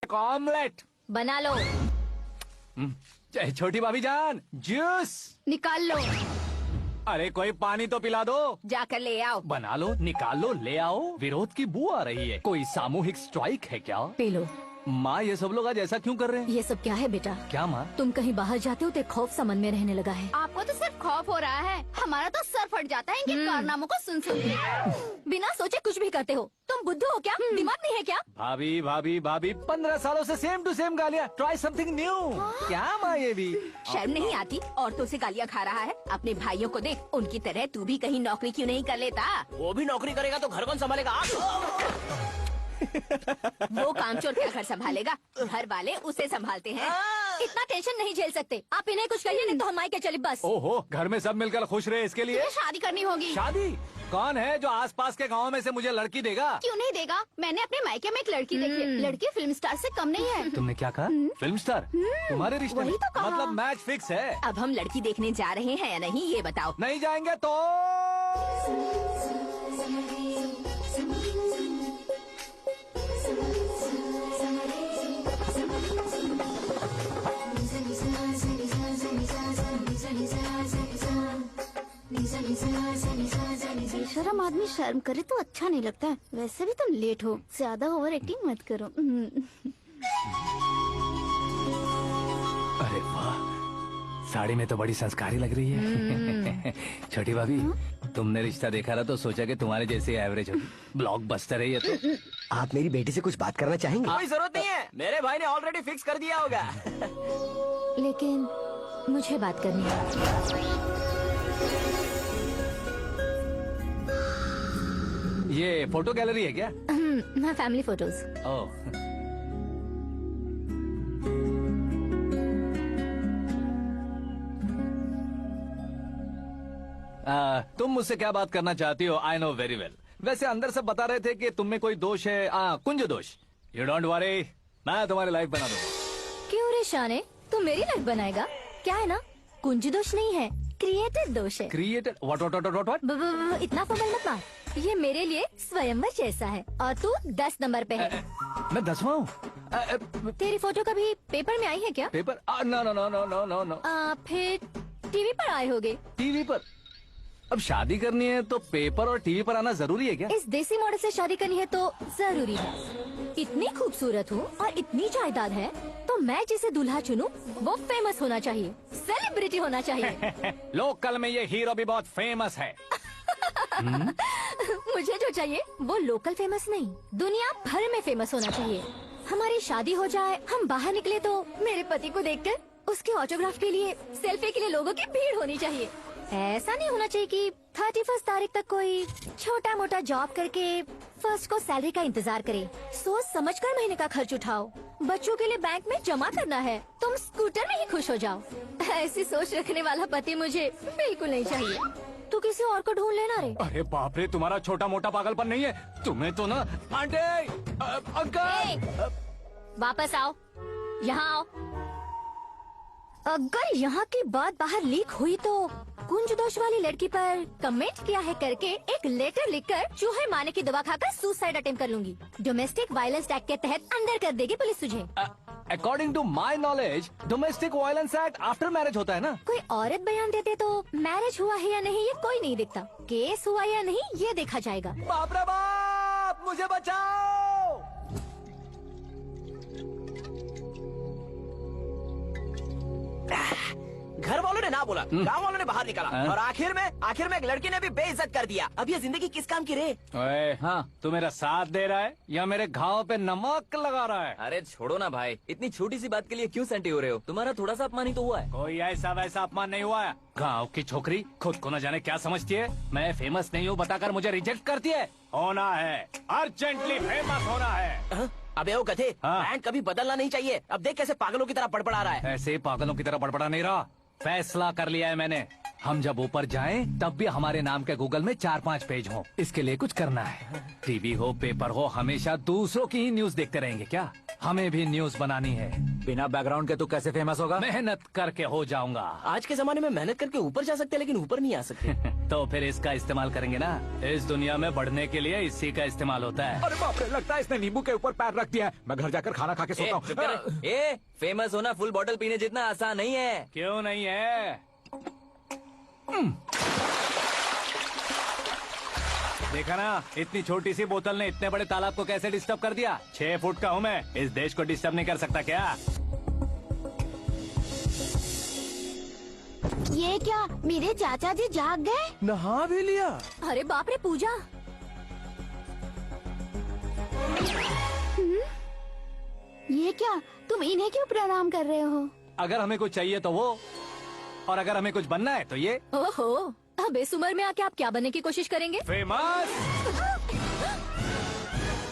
Omelette बना लो। छोटी भाभी जान, जूस निकाल लो। अरे कोई पानी तो पिला दो। जाकर ले आओ। बना लो, निकाल लो, ले आओ। विरोध की बू आ रही है। कोई सामूहिक स्ट्राइक है क्या? P low. माँ, ये सब लोग आज ऐसा क्यों कर रहे हैं? ये सब क्या है बेटा? क्या माँ? तुम कहीं बाहर जाते हो तो खौफ सा मन में रहने लगा है। आपको तो सिर्फ खौफ हो रहा है, हमारा तो सर फट जाता है इनके कारनामों को सुन सुन के। बिना सोचे कुछ भी करते हो। तुम बुद्धू हो क्या? दिमाग नहीं है क्या? भाभी भाभी भाभी, 15 सालों से सेम टू सेम गालियाँ। Try something new. क्या माँ ये भी? शर्म नहीं आती? औरतों से गालियाँ खा रहा है। अपने भाइयों को देख, उनकी तरह तू भी कहीं नौकरी क्यों नहीं कर लेता? वो भी नौकरी करेगा तो घर कौन संभालेगा? आप वो कामचोर क्या घर संभालेगा? घर वाले उसे संभालते हैं। इतना टेंशन नहीं झेल सकते। आप इन्हें कुछ कहिए नहीं तो हम मायके चले बस। ओहो, घर में सब मिलकर खुश रहे इसके लिए। तुम्हें शादी करनी होगी। शादी? कौन है जो आसपास के गांव में से मुझे लड़की देगा? क्यों नहीं देगा? मैंने अपने मायके में एक लड़की देखी है। लड़की फिल्म स्टार से कम नहीं है। तुमने क्या कहा? Film star? तुम्हारे रिश्ते में? वही तो कहा। मतलब मैच फिक्स है? अब हम लड़की देखने जा रहे हैं या नहीं ये बताओ। नहीं जाएंगे तो? बेशरम आदमी शर्म करे तो अच्छा नहीं लगता है। वैसे भी तुम लेट हो, ज्यादा ओवर एक्टिंग मत करो। अरे वाह, साड़ी में तो बड़ी संस्कारी लग रही है। छोटी भाभी, तुमने रिश्ता देखा ना तो सोचा कि तुम्हारे जैसे एवरेज होगी। ब्लॉकबस्टर है ये तो। आप मेरी बेटी से कुछ बात करना चाहेंगे? कोई जरूरत नहीं है, मेरे भाई ने ऑलरेडी फिक्स कर दिया होगा। लेकिन मुझे बात करनी है। ये फोटो गैलरी है क्या? मैं फैमिली फोटोज। ओह, तुम मुझसे क्या बात करना चाहती हो? I know very well. वैसे अंदर से बता रहे थे कि तुम में कोई दोष है। कुंज दोष। यू डोंट वरी, मैं तुम्हारी लाइफ बना दूंगा। क्यों रे शाने, तू मेरी लाइफ बनाएगा? क्या है ना, कुंज दोष नहीं है, क्रिएटेड दोष है। Created? What what what what? इतना फॉर्मल मत मार। ये मेरे लिए स्वयंवर जैसा है और तू 10 नंबर पे है। मैं 10वां हूँ? तेरी फोटो कभी पेपर में आई है क्या? Paper? No no no no no no no. फिर टीवी पर आए होगे। टीवी पर? अब शादी करनी है तो पेपर और टीवी पर आना जरूरी है क्या? इस देसी मॉडल से शादी करनी है तो जरूरी है। इतनी खूबसूरत हूँ और इतनी जायदाद है तो मैं जिसे दूल्हा चुनूं वो फेमस होना चाहिए, सेलिब्रिटी होना चाहिए। लोकल में ये हीरो भी बहुत फेमस है। मुझे जो चाहिए वो लोकल फेमस नहीं, दुनिया भर में फेमस होना चाहिए। हमारी शादी हो जाए, हम बाहर निकले तो मेरे पति को देखकर उसके ऑटोग्राफ के लिए, सेल्फी के लिए लोगों की भीड़ होनी चाहिए। ऐसा नहीं होना चाहिए कि 31 तारीख तक कोई छोटा मोटा जॉब करके फर्स्ट को सैलरी का इंतजार करे। सोच समझ कर महीने का खर्च उठाओ। बच्चों के लिए बैंक में जमा करना है, तुम स्कूटर में ही खुश हो जाओ। ऐसी सोच रखने वाला पति मुझे बिल्कुल नहीं चाहिए। तू किसी और को ढूंढ लेना रे। अरे बाप रे, तुम्हारा छोटा मोटा पागलपन नहीं है। तुम्हें तो ना आंटी, अंकल। वापस आओ, यहाँ आओ। अगर यहाँ की बात बाहर लीक हुई तो कुंज दोष वाली लड़की पर कमेंट किया है करके एक लेटर लिखकर चूहे मारने की दवा खाकर सुसाइड अटेम्प्ट कर लूंगी। डोमेस्टिक वायलेंस एक्ट के तहत अंदर कर देगी पुलिस तुझे। According to my knowledge, domestic violence act after marriage होता है ना? कोई औरत बयान देते तो मैरिज हुआ है या नहीं ये कोई नहीं दिखता, केस हुआ या नहीं ये देखा जाएगा। बाप रे बाप, मुझे बचाओ। घर वालों ने ना बोला, गांव वालों ने बाहर निकाला और आखिर में एक लड़की ने भी बेइज्जत कर दिया। अब ये जिंदगी किस काम की रे? ओए, हाँ, तू मेरा साथ दे रहा है या मेरे घाव पे नमक लगा रहा है? अरे छोड़ो ना भाई, इतनी छोटी सी बात के लिए क्यों सेंटी हो रहे हो? तुम्हारा थोड़ा सा अपमान ही तो हुआ है। कोई ऐसा वैसा अपमान नहीं हुआ है। गाँव की छोकरी खुद को न जाने क्या समझती है। मैं फेमस नहीं हूँ बताकर मुझे रिजेक्ट करती है। होना है, अर्जेंटली फेमस होना है। अबे ओ गधे, हाँ। बैंड कभी बदलना नहीं चाहिए। अब देख कैसे पागलों की तरह बड़बड़ा रहा है। ऐसे पागलों की तरह बड़बड़ा नहीं रहा। फैसला कर लिया है मैंने। हम जब ऊपर जाएं तब भी हमारे नाम के गूगल में 4-5 पेज हों। इसके लिए कुछ करना है। टीवी हो, पेपर हो, हमेशा दूसरों की ही न्यूज देखते रहेंगे क्या? हमें भी न्यूज बनानी है। बिना बैकग्राउंड के तू कैसे फेमस होगा? मेहनत करके हो जाऊंगा। आज के जमाने में मेहनत करके ऊपर जा सकते हैं लेकिन ऊपर नहीं आ सकते। तो फिर इसका इस्तेमाल करेंगे ना। इस दुनिया में बढ़ने के लिए इसी का इस्तेमाल होता है। अरे बाप रे, लगता है इसने नींबू के ऊपर पैर रख दिया है। मैं घर जाकर खाना खा के सोता चुप कर। ए, फेमस होना फुल बॉटल पीने जितना आसान नहीं है। क्यों नहीं है? देखा ना, इतनी छोटी सी बोतल ने इतने बड़े तालाब को कैसे डिस्टर्ब कर दिया। 6 फुट का हूँ मैं, इस देश को डिस्टर्ब नहीं कर सकता क्या? ये क्या, मेरे चाचा जी जाग गए? नहा भी लिया। अरे बाप रे पूजा, ये क्या, तुम इन्हें क्यों प्रणाम कर रहे हो? अगर हमें कुछ चाहिए तो वो, और अगर हमें कुछ बनना है तो ये। ओहो, अब इस उम्र में आके आप क्या बनने की कोशिश करेंगे? फेमस।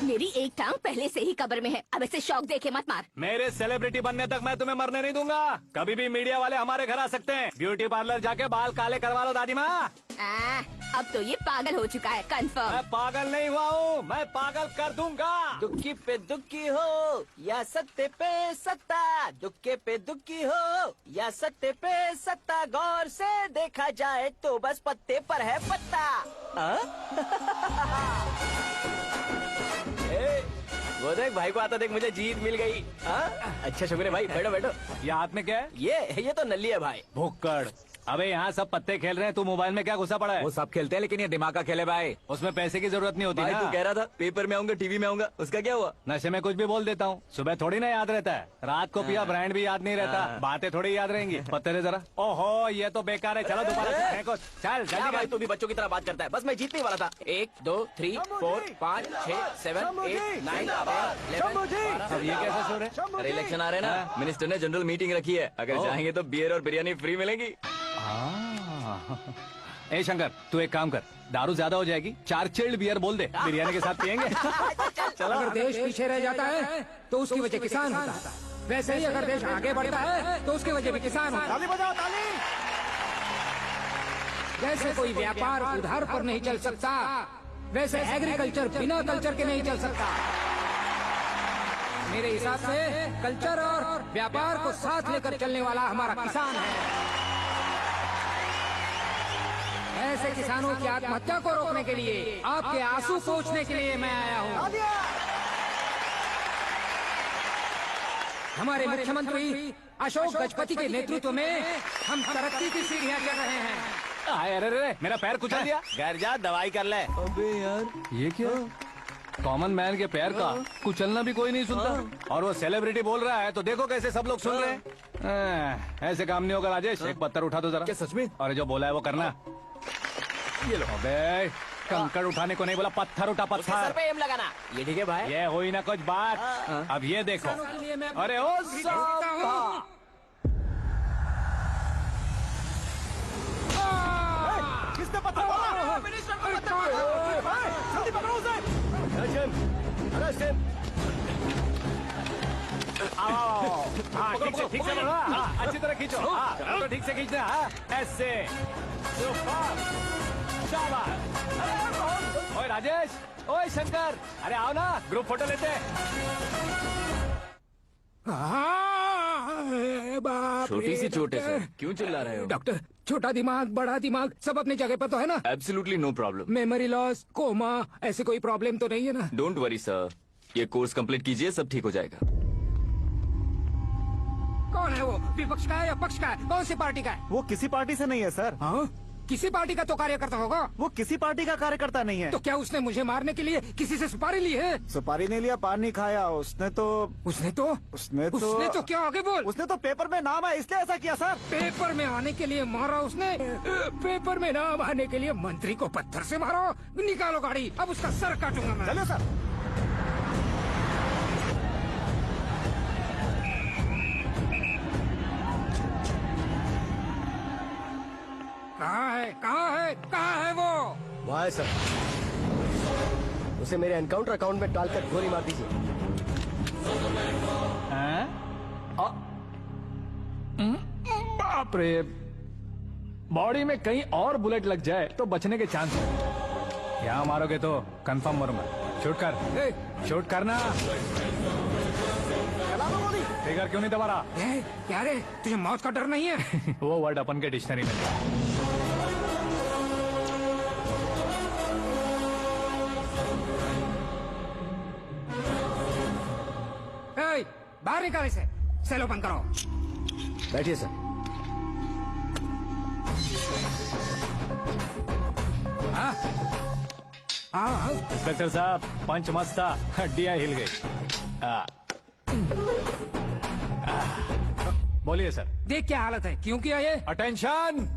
मेरी एक टांग पहले से ही कब्र में है, अब इसे शौक देके मत मार। मेरे सेलिब्रिटी बनने तक मैं तुम्हें मरने नहीं दूंगा। कभी भी मीडिया वाले हमारे घर आ सकते हैं। ब्यूटी पार्लर जाके बाल काले करवा लो दादी माँ। अब तो ये पागल हो चुका है, कंफर्म। मैं पागल नहीं हुआ हूँ, मैं पागल कर दूंगा। दुखी पे दुखी हो या सत्ते पे सत्ता, दुखे पे दुखी हो या सत्ते पे सत्ता, गौर से देखा जाए तो बस पत्ते पर है पत्ता। वो देख भाई को आता देख, मुझे जीत मिल गई। अच्छा शुक्र भाई, बैठो बैठो। ये हाथ में क्या है? ये तो नल्ली है भाई। भुक्कड़। अबे यहाँ सब पत्ते खेल रहे हैं, तू मोबाइल में क्या घुसा पड़ा है? वो सब खेलते हैं लेकिन ये दिमाग का खेले भाई। उसमें पैसे की जरूरत नहीं होती भाई ना। तू कह रहा था पेपर में आऊंगा, टीवी में आऊंगा, उसका क्या हुआ? नशे में कुछ भी बोल देता हूँ, सुबह थोड़ी ना याद रहता है। रात को पिया ब्रांड भी याद नहीं रहता, बातें थोड़ी याद रहेंगी। पत्ते दे जरा। ओहो, ये तो बेकार है। चलो दोबारा से फेंको। चल क्या जल्दी भाई, कर। तू भी बच्चों की तरह बात करता है। बस मैं जीतने वाला था। 1 2 3 4 5 6 7 8 9 10 अब ये कैसे सुर है? अरे इलेक्शन आ रहे हैं ना, मिनिस्टर ने जनरल मीटिंग रखी है। अगर जाएंगे तो बियर और बिरयानी फ्री मिलेगी। ए शंकर, तू एक काम कर, दारू ज्यादा हो जाएगी, 4 चिल्ड बियर बोल दे, बिरयानी के साथ पियेंगे। अगर देश पीछे रह जाता है तो उसकी वजह किसान होता है, वैसे ही अगर देश आगे बढ़ता है तो उसकी वजह भी किसान होता है। ताली बजाओ, ताली। जैसे कोई व्यापार उधार पर नहीं चल सकता, वैसे एग्रीकल्चर बिना कल्चर के नहीं चल सकता। मेरे हिसाब से कल्चर और व्यापार को साथ लेकर चलने वाला हमारा किसान है। ऐसे किसानों की आत्महत्या को रोकने के लिए, आपके आंसू पोंछने के लिए मैं आया हूँ। हमारे मुख्यमंत्री अशोक गजपति के नेतृत्व में हम तरक्की की सीढ़ियाँ चढ़ रहे हैं। अरे अरे, मेरा पैर कुचल दिया। घर जा, दवाई कर ले। अबे यार, ये क्या? कॉमन मैन के पैर का कुचलना भी कोई नहीं सुनता, और वो सेलिब्रिटी बोल रहा है तो देखो कैसे सब लोग सुन रहे हैं। ऐसे काम नहीं होगा राजेश, एक पत्थर उठा दो जरा। क्या सच में? और जो बोला है वो करना। ये लो। अबे कंकड़ उठाने को नहीं बोला, पत्थर उठा, उसके सर पत्थर। पे एम लगाना। ये ठीक है भाई। ये हुई ना कुछ बात। अब ये देखो। के लिए मैं अरे ओ साहब, किसने पत्थर मारा? जल्दी पकड़ो उसे। आओ। हाँ, ठीक से पकड़ो। हाँ, अच्छी तरह खींचो। हाँ, तो ठीक से खींचना। हाँ, ऐसे। सुपर। शाबाश। ओए राजेश, ओए शंकर, अरे आओ ना, ग्रुप फोटो लेते हैं। बाप छोटी सी रे, चोट है डॉक्टर। सर, क्यों चिल्ला रहे हो? डॉक्टर, छोटा दिमाग बड़ा दिमाग सब अपनी जगह पर तो है ना? Absolutely no problem. Memory loss, coma, ऐसी कोई प्रॉब्लम तो नहीं है ना? डोंट वरी सर, ये कोर्स कंप्लीट कीजिए, सब ठीक हो जाएगा। कौन है वो? विपक्ष का है या पक्ष का है? कौन सी पार्टी का है? वो किसी पार्टी से नहीं है सर। हाँ? किसी पार्टी का तो कार्यकर्ता होगा। वो किसी पार्टी का कार्यकर्ता नहीं है। तो क्या उसने मुझे मारने के लिए किसी से सुपारी ली है? सुपारी नहीं लिया, पान नहीं खाया। उसने तो उसने तो क्या आगे बोल? उसने तो पेपर में नाम है इसलिए ऐसा किया सर। पेपर में आने के लिए मारा उसने? पेपर में नाम आने के लिए मंत्री को पत्थर से मारो? निकालो गाड़ी, अब उसका सर काटूंगा मैं। चलो सर। कहाँ है वो? वहाँ है सर। उसे मेरे एनकाउंटर अकाउंट में डालकर गोली मार दीजिए। हैं? बाप रे, बॉडी में कहीं और बुलेट लग जाए तो बचने के चांस है। यहाँ मारोगे तो कंफर्म मरूंगा। शूट कर, शूट करना। ट्रिगर क्यों नहीं दबा रहा? क्या रे, तुझे मौत का डर नहीं है? वो वर्ड अपन के डिक्शनरी में नहीं। ए, बाहर निकाल इसे, सेल ओपन करो। बैठिए सर। हाँ हाँ, इंस्पेक्टर साहब, पंच मस्त था, हड्डियां हिल गई। बोलिए सर। देख क्या हालत है, क्यों किया ये? अटेंशन,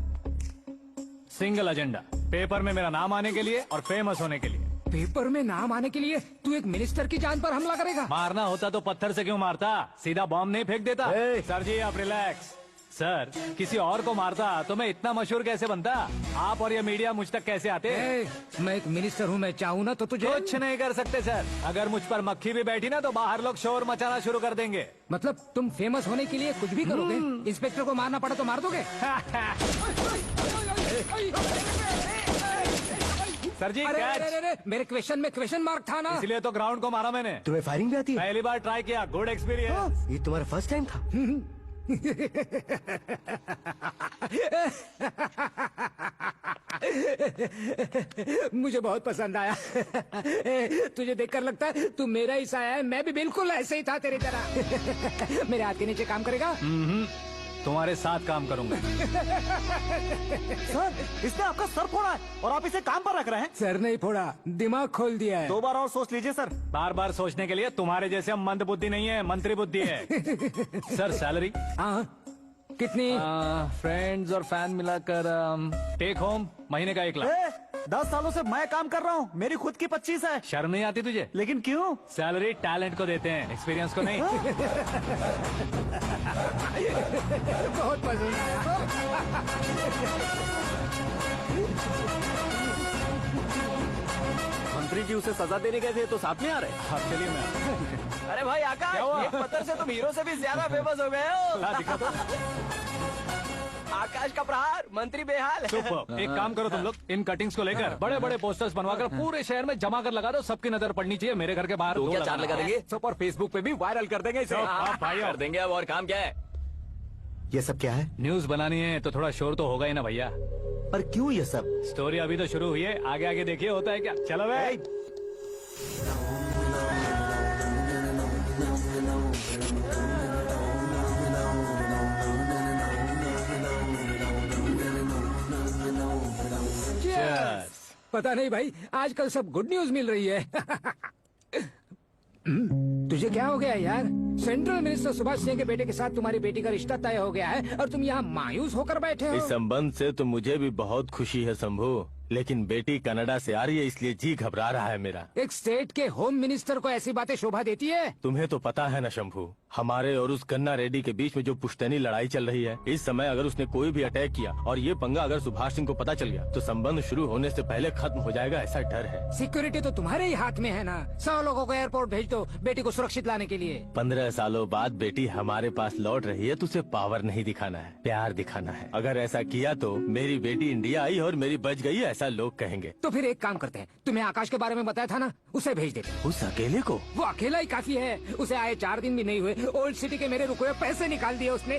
सिंगल एजेंडा, पेपर में मेरा नाम आने के लिए और फेमस होने के लिए। पेपर में नाम आने के लिए तू एक मिनिस्टर की जान पर हमला करेगा? मारना होता तो पत्थर से क्यों मारता, सीधा बॉम्ब नहीं फेंक देता। ए! सर जी आप रिलैक्स। सर, किसी और को मारता तो मैं इतना मशहूर कैसे बनता? आप और ये मीडिया मुझ तक कैसे आते? मैं एक मिनिस्टर हूँ, मैं चाहूँ ना तो तुझे कुछ नहीं कर सकते सर। अगर मुझ पर मक्खी भी बैठी ना तो बाहर लोग शोर मचाना शुरू कर देंगे। मतलब तुम फेमस होने के लिए कुछ भी करोगे? इंस्पेक्टर को मारना पड़ा तो मार दोगे? सर जी अरे, कैच। अरे, अरे, मेरे क्वेश्चन में क्वेश्चन मार्क था ना। इसलिए तो ग्राउंड को मारा मैंने। तुम्हें फायरिंग भी आती है? पहली बार ट्राई किया, गुड एक्सपीरियंस। ये तुम्हारा फर्स्ट टाइम था? मुझे बहुत पसंद आया। तुझे देखकर लगता है तू मेरा ही साया है। मैं भी बिल्कुल ऐसे ही था तेरी तरह। मेरे हाथ के नीचे काम करेगा? तुम्हारे साथ काम करूंगा। सर, इसने आपका सर फोड़ा है और आप इसे काम पर रख रहे हैं। सर नहीं फोड़ा, दिमाग खोल दिया है। 2 बार और सोच लीजिए सर। बार बार सोचने के लिए तुम्हारे जैसे मंद बुद्धि नहीं है, मंत्री बुद्धि है। सर सैलरी हाँ, कितनी? फ्रेंड्स और फैन मिलाकर टेक होम महीने का 1 लाख। 10 सालों से मैं काम कर रहा हूँ, मेरी खुद की 25 है। शर्म नहीं आती तुझे? लेकिन क्यों? सैलरी टैलेंट को देते हैं, एक्सपीरियंस को नहीं। बहुत पसंद आया। मंत्री जी उसे सजा देने गए थे तो साथ में आ रहे? अब चलिए मैं अरे भाई आकाश, क्या हुआ? एक पत्थर से तुम हीरो से भी ज्यादा फेमस हो गए हो। ला दिखा दो। आकाश का प्रहार, मंत्री बेहाल। सुपर। एक काम करो तुम लोग, इन कटिंग्स को लेकर बड़े बड़े पोस्टर्स बनवाकर पूरे शहर में जमा कर लगा दो। सबकी नजर पड़नी चाहिए। मेरे घर के बाहर तो दो क्या लगाना। 4 लगा देंगे सब और फेसबुक पे भी वायरल कर देंगे इसे। हाँ, भाई कर देंगे। अब और काम क्या है? ये सब क्या है? न्यूज बनानी है तो थोड़ा शोर तो होगा ही ना भैया। पर क्यों ये सब? स्टोरी अभी तो शुरू हुई है, आगे आगे देखिए होता है क्या। चलो भाई। पता नहीं भाई, आजकल सब गुड न्यूज मिल रही है। तुझे क्या हो गया यार? सेंट्रल मिनिस्टर सुभाष सिंह के बेटे के साथ तुम्हारी बेटी का रिश्ता तय हो गया है और तुम यहाँ मायूस होकर बैठे हो। इस संबंध से तो मुझे भी बहुत खुशी है शंभू, लेकिन बेटी कनाडा से आ रही है इसलिए जी घबरा रहा है मेरा। एक स्टेट के होम मिनिस्टर को ऐसी बातें शोभा देती है? तुम्हें तो पता है ना शंभू, हमारे और उस गन्ना रेड्डी के बीच में जो पुश्तैनी लड़ाई चल रही है, इस समय अगर उसने कोई भी अटैक किया और ये पंगा अगर सुभाष सिंह को पता चल गया तो संबंध शुरू होने से पहले खत्म हो जाएगा, ऐसा डर है। सिक्योरिटी तो तुम्हारे ही हाथ में है ना। 100 लोगों को एयरपोर्ट भेज दो बेटी को सुरक्षित लाने के लिए। 15 सालों बाद बेटी हमारे पास लौट रही है तो उसे पावर नहीं दिखाना है, प्यार दिखाना है। अगर ऐसा किया तो मेरी बेटी इंडिया आई और मेरी बच गई, ऐसा लोग कहेंगे। तो फिर एक काम करते हैं, तुम्हें आकाश के बारे में बताया था ना, उसे भेज देते हैं। उस अकेले को? वो अकेला ही काफी है। उसे आए 4 दिन भी नहीं हुए, ओल्ड सिटी के मेरे रुके हुए पैसे निकाल दिए उसने।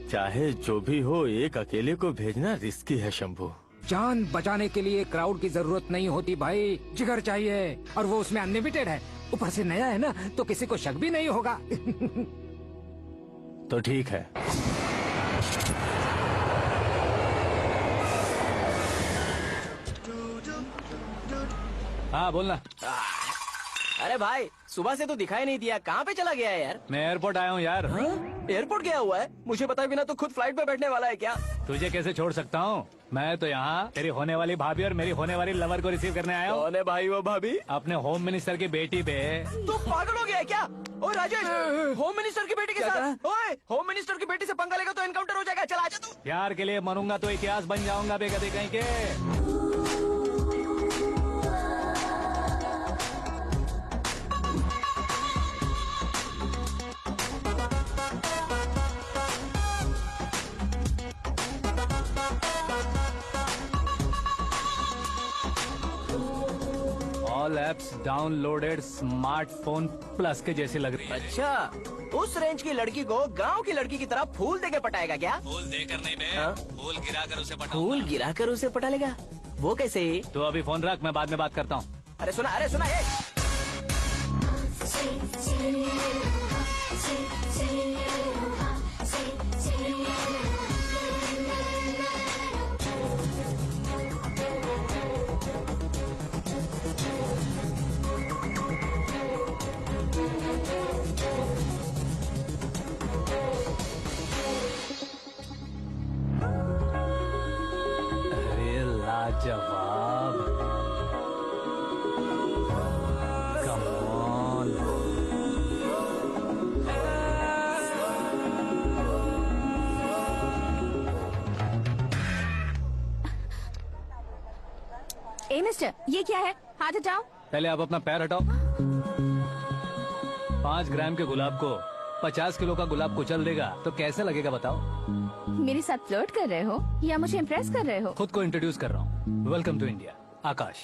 चाहे जो भी हो, एक अकेले को भेजना रिस्की है शंभू। जान बचाने के लिए क्राउड की जरूरत नहीं होती भाई, जिगर चाहिए, और वो उसमें अनलिमिटेड है। ऊपर से नया है ना, तो किसी को शक भी नहीं होगा। तो ठीक है। हाँ बोलना। अरे भाई, सुबह से तो दिखाई नहीं दिया, कहाँ पे चला गया है यार? मैं एयरपोर्ट आया हूँ यार। एयरपोर्ट गया हुआ है? मुझे बताए बिना तो खुद फ्लाइट पे बैठने वाला है क्या? तुझे कैसे छोड़ सकता हूँ? मैं तो यहाँ तेरी होने वाली भाभी और मेरी होने वाली लवर को रिसीव करने आया हूँ। कौन है भाई वो भाभी? अपने होम मिनिस्टर की बेटी पे। तू पागल हो गया है क्या? ओए राजेश, होम मिनिस्टर की बेटी के साथ? ओए, होम मिनिस्टर की बेटी से पंगा लेगा तो एनकाउंटर हो जाएगा। चल आजा तू। प्यार के लिए मरूंगा तो इतिहास बन जाऊंगा बेगदी कहीं के। All apps downloaded smartphone plus के जैसे लग रही है। अच्छा, उस रेंज की लड़की को गांव की लड़की की तरह फूल देके पटाएगा क्या? फूल देकर नहीं बे, हाँ? फूल गिराकर उसे पटा। फूल गिराकर उसे पटा लेगा? वो कैसे? तो अभी फोन रख, मैं बाद में बात करता हूँ। अरे सुना ये। अरे लाजवाब, कम ऑन। ए मिस्टर, ये क्या है? हाथ हटाओ। पहले आप अपना पैर हटाओ। 5 ग्राम के गुलाब को 50 किलो का गुलाब कुचल देगा तो कैसे लगेगा बताओ? मेरे साथ फ्लर्ट कर रहे हो या मुझे इम्प्रेस कर रहे हो? खुद को इंट्रोड्यूस कर रहा हूँ। Welcome to India, Akash.